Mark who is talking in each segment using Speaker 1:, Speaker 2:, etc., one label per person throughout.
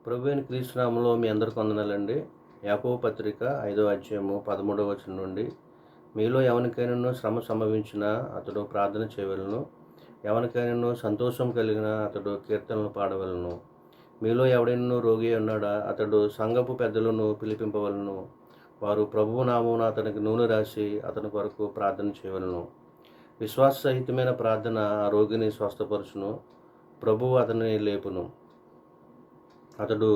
Speaker 1: ప్రభువైన క్రీస్తు నామములో మీ అందరికి వందనాలండి. యాకోబు పత్రిక 5వ అధ్యాయము 13వ వచనం నుండి, మీలో ఎవరికైనాను శ్రమ సంభవించినా అతడు ప్రార్థన చేయవలెను. ఎవరికైనాను సంతోషం కలిగినా అతడు కీర్తనలు పాడవలెను. మీలో ఎవడైనాను రోగి ఉన్నాడా అతడు సంఘపు పెద్దలను పిలిపింపవలెను. వారు ప్రభువు నామమున అతనికి నూనె రాసి అతని కొరకు ప్రార్థన చేయవలెను. విశ్వాస సహితమైన ప్రార్థన ఆ రోగిని స్వస్థపరచును. ప్రభువు అతనిని లేపును. అతడు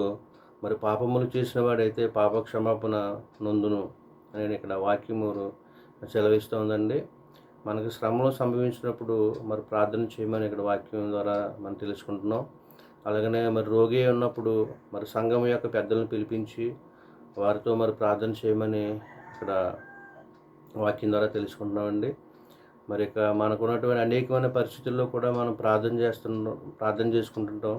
Speaker 1: పాపములు చేసిన వాడైతే పాప క్షమాపణ నొందును అని ఇక్కడ వాక్యము సెలవిస్తోందండి. మనకు శ్రమలు సంభవించినప్పుడు ప్రార్థన చేయమని ఇక్కడ వాక్యం ద్వారా మనం తెలుసుకుంటున్నాం. అలాగనే రోగి ఉన్నప్పుడు సంఘం యొక్క పెద్దలను పిలిపించి వారితో ప్రార్థన చేయమని ఇక్కడ వాక్యం ద్వారా తెలుసుకుంటున్నామండి. ఇక మనకున్నటువంటి అనేకమైన పరిస్థితుల్లో కూడా మనం ప్రార్థన చేసుకుంటుంటాం.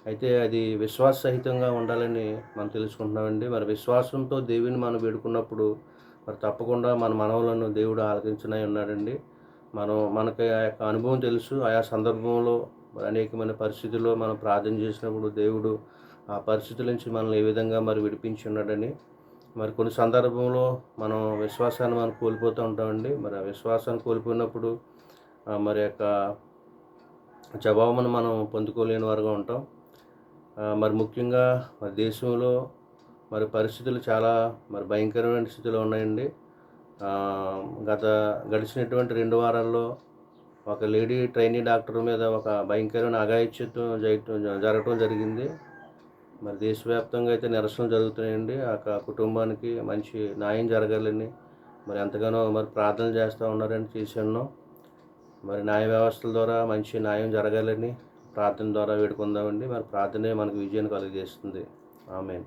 Speaker 1: అయితే అది విశ్వాస సహితంగా ఉండాలని మనం తెలుసుకుంటున్నామండి. విశ్వాసంతో దేవుని మనం వేడుకున్నప్పుడు తప్పకుండా మన మనవులను దేవుడు ఆలకించనై ఉన్నాడండి. మనకి ఆ యొక్క అనుభవం తెలుసు. ఆయా సందర్భంలో అనేకమైన పరిస్థితుల్లో మనం ప్రార్థన చేసినప్పుడు దేవుడు ఆ పరిస్థితుల నుంచి మనల్ని ఏ విధంగా విడిపించి ఉన్నాడని. కొన్ని సందర్భంలో మనం విశ్వాసాన్ని మనం కోల్పోతూ ఉంటామండి. ఆ విశ్వాసాన్ని కోల్పోయినప్పుడు యొక్క జవాబును మనం పొందుకోలేని వారుగా ఉంటాం. ముఖ్యంగా దేశంలో పరిస్థితులు చాలా భయంకరమైన స్థితిలో ఉన్నాయండి. గడిచినటువంటి 2 వారాల్లో ఒక లేడీ ట్రైనీ డాక్టర్ మీద ఒక భయంకరమైన అఘాయిత్యం జరగటం జరిగింది. దేశవ్యాప్తంగా అయితే నిరసనలు జరుగుతున్నాయండి. ఆ కుటుంబానికి మంచి న్యాయం జరగాలని ఎంతగానో ప్రార్థనలు చేస్తూ ఉన్నారని చేశాను. న్యాయ వ్యవస్థల ద్వారా మంచి న్యాయం జరగాలని ప్రార్థన ద్వారా వేడుకుందామండి. ప్రార్థనే మనకు విజయాన్ని కలుగజేస్తుంది. ఆమేన్.